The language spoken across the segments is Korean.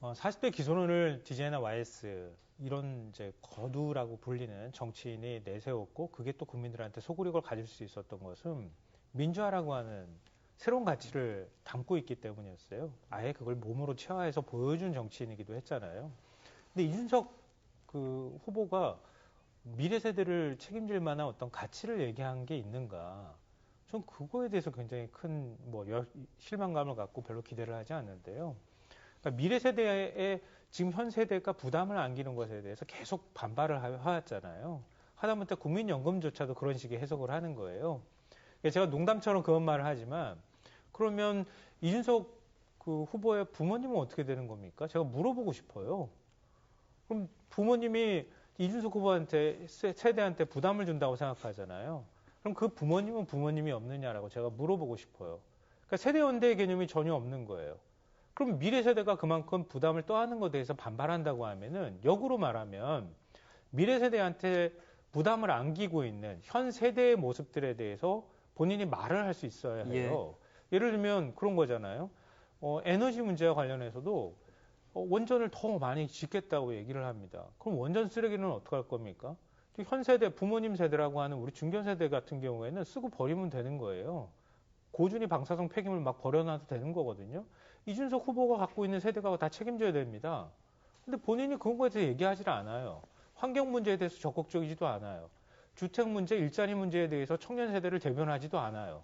40대 기선을 DJ나 YS 이런 이제 거두라고 불리는 정치인이 내세웠고 그게 또 국민들한테 소구력을 가질 수 있었던 것은 민주화라고 하는 새로운 가치를 담고 있기 때문이었어요. 아예 그걸 몸으로 체화해서 보여준 정치인이기도 했잖아요. 근데 이준석 그 후보가 미래 세대를 책임질 만한 어떤 가치를 얘기한 게 있는가? 전 그거에 대해서 굉장히 큰 실망감을 갖고 별로 기대를 하지 않는데요. 그러니까 미래 세대의 지금 현 세대가 부담을 안기는 것에 대해서 계속 반발을 해왔잖아요. 하다못해 국민연금조차도 그런 식의 해석을 하는 거예요. 제가 농담처럼 그런 말을 하지만 그러면 이준석 그 후보의 부모님은 어떻게 되는 겁니까? 제가 물어보고 싶어요. 그럼 부모님이 이준석 후보한테 세대한테 부담을 준다고 생각하잖아요. 그럼 그 부모님은 부모님이 없느냐라고 제가 물어보고 싶어요. 그러니까 세대연대의 개념이 전혀 없는 거예요. 그럼 미래 세대가 그만큼 부담을 떠안는 것에 대해서 반발한다고 하면은 역으로 말하면 미래 세대한테 부담을 안기고 있는 현 세대의 모습들에 대해서 본인이 말을 할 수 있어야 해요. 예를 들면 그런 거잖아요. 에너지 문제와 관련해서도 원전을 더 많이 짓겠다고 얘기를 합니다. 그럼 원전 쓰레기는 어떻게 할 겁니까? 현 세대, 부모님 세대라고 하는 우리 중견 세대 같은 경우에는 쓰고 버리면 되는 거예요. 고준위 방사성 폐기물 막 버려놔도 되는 거거든요. 이준석 후보가 갖고 있는 세대가 다 책임져야 됩니다. 근데 본인이 그런 거에 대해서 얘기하지 않아요. 환경 문제에 대해서 적극적이지도 않아요. 주택 문제, 일자리 문제에 대해서 청년 세대를 대변하지도 않아요.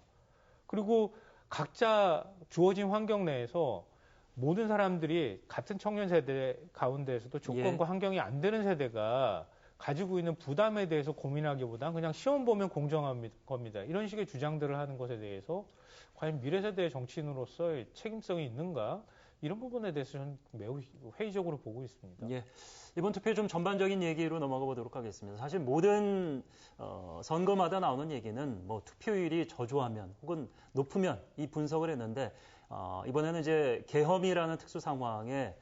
그리고 각자 주어진 환경 내에서 모든 사람들이 같은 청년 세대 가운데에서도 조건과 환경이 안 되는 세대가 가지고 있는 부담에 대해서 고민하기보다는 그냥 시험 보면 공정한 겁니다. 이런 식의 주장들을 하는 것에 대해서 과연 미래 세대의 정치인으로서의 책임성이 있는가? 이런 부분에 대해서 저는 매우 회의적으로 보고 있습니다. 이번 투표 좀 전반적인 얘기로 넘어가 보도록 하겠습니다. 사실 모든 선거마다 나오는 얘기는 뭐 투표율이 저조하면 혹은 높으면 이 분석을 했는데 이번에는 이제 계엄이라는 특수 상황에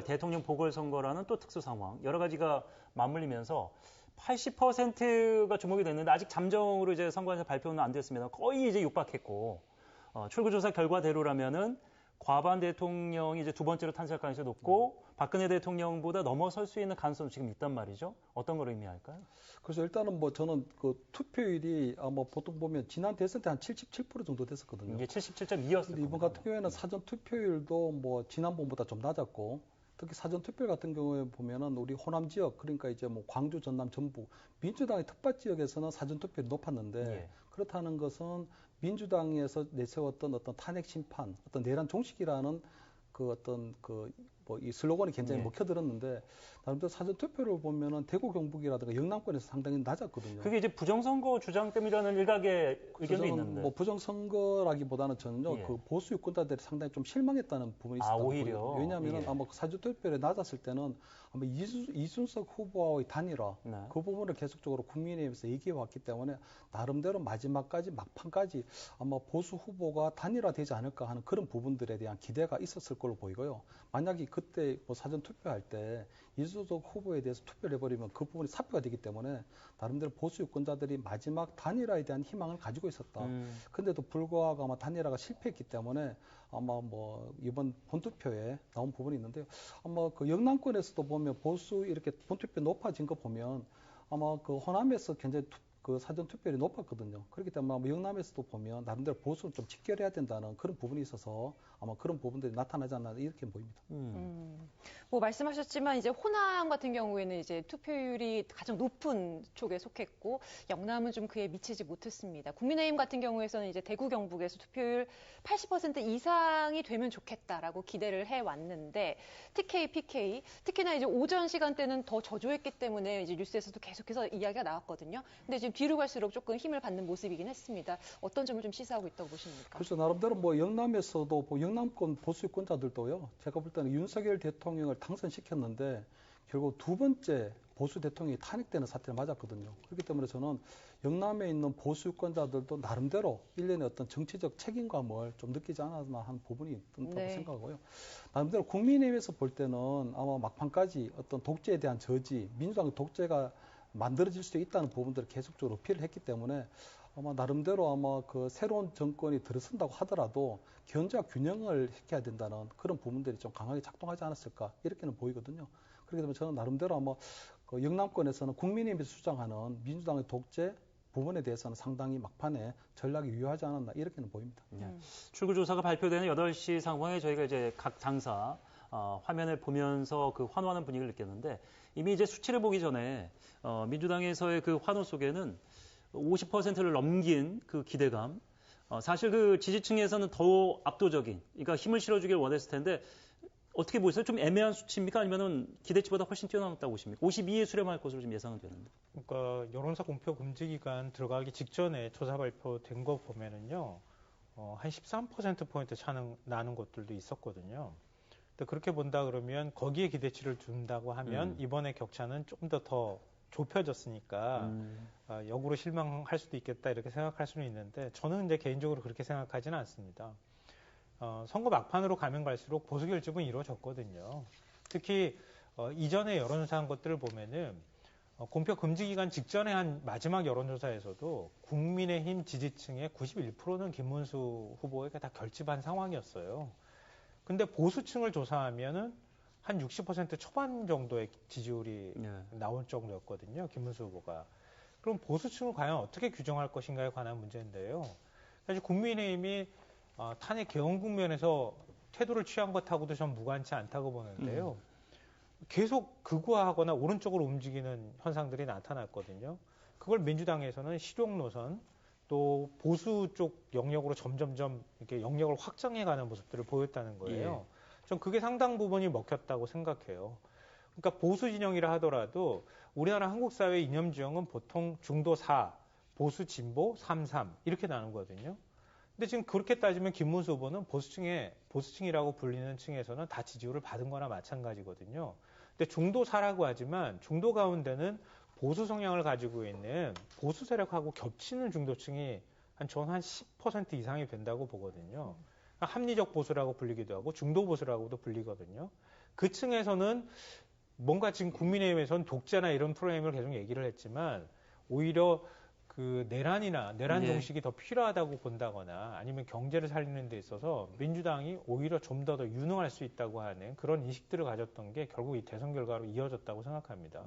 대통령 보궐선거라는 또 특수 상황 여러 가지가 맞물리면서 80%가 주목이 됐는데 아직 잠정으로 이제 선거에서 발표는 안 됐습니다. 거의 이제 육박했고 출구조사 결과대로라면은 과반 대통령이 이제 두 번째로 탄생할 가능성이 높고 박근혜 대통령보다 넘어설 수 있는 가능성도 지금 있단 말이죠. 어떤 걸 의미할까요? 그래서 일단은 저는 그 투표율이 보통 보면 지난 대선 때 한 77% 정도 됐었거든요. 이게 77.2였어요. 이번 같은 경우에는 사전 투표율도 지난번보다 좀 낮았고 특히 사전 투표 같은 경우에 보면은 우리 호남 지역 그러니까 이제 광주, 전남, 전북 민주당의 특발 지역에서는 사전 투표율이 높았는데 그렇다는 것은 민주당에서 내세웠던 어떤 탄핵 심판, 어떤 내란 종식이라는 이 슬로건이 굉장히 먹혀들었는데, 나름대로 사전투표를 보면은 대구 경북이라든가 영남권에서 상당히 낮았거든요. 그게 이제 부정선거 주장 때문이라는 일각의 의견도 있는데. 부정선거라기보다는 저는요, 그 보수 유권자들이 상당히 좀 실망했다는 부분이 있었다고 오히려. 왜냐하면 아마 사전투표율이 낮았을 때는 아마 이준석 후보와의 단일화, 그 부분을 계속적으로 국민의힘에서 얘기해왔기 때문에 나름대로 마지막까지 막판까지 아마 보수 후보가 단일화되지 않을까 하는 그런 부분들에 대한 기대가 있었을 걸로 보이고요. 만약에 그때 사전 투표할 때 이준석 후보에 대해서 투표를 해버리면 그 부분이 사표가 되기 때문에 나름대로 보수 유권자들이 마지막 단일화에 대한 희망을 가지고 있었다. 근데도 불구하고 아마 단일화가 실패했기 때문에 아마 이번 본투표에 나온 부분이 있는데요. 아마 그 영남권에서도 보면 보수 이렇게 본투표 높아진 거 보면 아마 그 호남에서 굉장히 그 사전 투표율이 높았거든요. 그렇기 때문에 아마 영남에서도 보면 나름대로 보수를 좀 직결해야 된다는 그런 부분이 있어서 아마 그런 부분들이 나타나지 않나 이렇게 보입니다. 말씀하셨지만 이제 호남 같은 경우에는 이제 투표율이 가장 높은 쪽에 속했고 영남은 좀 그에 미치지 못했습니다. 국민의힘 같은 경우에서는 이제 대구 경북에서 투표율 80% 이상이 되면 좋겠다라고 기대를 해 왔는데 TK, PK 특히나 이제 오전 시간대는 더 저조했기 때문에 이제 뉴스에서도 계속해서 이야기가 나왔거든요. 근데 지금 뒤로 갈수록 조금 힘을 받는 모습이긴 했습니다. 어떤 점을 좀 시사하고 있다고 보십니까? 그래서 나름대로 영남에서도 영남권 보수유권자들도요. 제가 볼 때는 윤석열 대통령을 당선시켰는데 결국 두 번째 보수 대통령이 탄핵되는 사태를 맞았거든요. 그렇기 때문에 저는 영남에 있는 보수유권자들도 나름대로 일련의 어떤 정치적 책임감을 좀 느끼지 않았나 하는 부분이 있다고 생각하고요. 나름대로 국민의힘에서 볼 때는 아마 막판까지 어떤 독재에 대한 저지, 민주당 독재가 만들어질 수 있다는 부분들을 계속적으로 어필을 했기 때문에 아마 나름대로 아마 그 새로운 정권이 들어선다고 하더라도 견제와 균형을 시켜야 된다는 그런 부분들이 좀 강하게 작동하지 않았을까 이렇게는 보이거든요. 그렇기 때문에 저는 나름대로 아마 그 영남권에서는 국민의힘이 주장하는 민주당의 독재 부분에 대해서는 상당히 막판에 전략이 유효하지 않았나 이렇게는 보입니다. 출구조사가 발표되는 8시 상황에 저희가 이제 각 당사 화면을 보면서 그 환호하는 분위기를 느꼈는데 이미 이제 수치를 보기 전에 민주당에서의 그 환호 속에는 50%를 넘긴 그 기대감, 사실 그 지지층에서는 더 압도적인, 그러니까 힘을 실어주길 원했을 텐데 어떻게 보세요? 좀 애매한 수치입니까? 아니면은 기대치보다 훨씬 뛰어넘었다고 보십니까? 52에 수렴할 것으로 좀 예상은 되는데. 그러니까 여론사 공표 금지 기간 들어가기 직전에 조사 발표된 거 보면은요, 한 13%포인트 차는 나는 것들도 있었거든요. 근데 그렇게 본다 그러면 거기에 기대치를 둔다고 하면 이번에 격차는 좀 더 좁혀졌으니까 역으로 실망할 수도 있겠다 이렇게 생각할 수는 있는데 저는 이제 개인적으로 그렇게 생각하지는 않습니다. 선거 막판으로 가면 갈수록 보수 결집은 이루어졌거든요. 특히 이전에 여론조사한 것들을 보면은 공표 금지 기간 직전에 한 마지막 여론조사에서도 국민의힘 지지층의 91%는 김문수 후보에게 다 결집한 상황이었어요. 근데 보수층을 조사하면은 한 60% 초반 정도의 지지율이 나올 정도였거든요. 김문수 후보가. 그럼 보수층을 과연 어떻게 규정할 것인가에 관한 문제인데요. 사실 국민의힘이 탄핵 개헌 국면에서 태도를 취한 것하고도 전 무관치 않다고 보는데요. 계속 극우화하거나 오른쪽으로 움직이는 현상들이 나타났거든요. 그걸 민주당에서는 실용 노선 또 보수 쪽 영역으로 점점점 이렇게 영역을 확장해가는 모습들을 보였다는 거예요. 전 그게 상당 부분이 먹혔다고 생각해요. 그러니까 보수 진영이라 하더라도 우리나라 한국 사회 이념 지형은 보통 중도 4, 보수 진보 3, 3 이렇게 나누거든요. 근데 지금 그렇게 따지면 김문수 후보는 보수층이라고 불리는 층에서는 다 지지율을 받은 거나 마찬가지거든요. 근데 중도 4라고 하지만 중도 가운데는 보수 성향을 가지고 있는 보수 세력하고 겹치는 중도층이 저는 한 10% 이상이 된다고 보거든요. 합리적 보수라고 불리기도 하고 중도 보수라고도 불리거든요. 그 층에서는 뭔가 지금 국민의힘에서는 독재나 이런 프레임을 계속 얘기를 했지만 오히려 그 내란 정식이 더 필요하다고 본다거나 아니면 경제를 살리는 데 있어서 민주당이 오히려 좀 더 유능할 수 있다고 하는 그런 인식들을 가졌던 게 결국 이 대선 결과로 이어졌다고 생각합니다.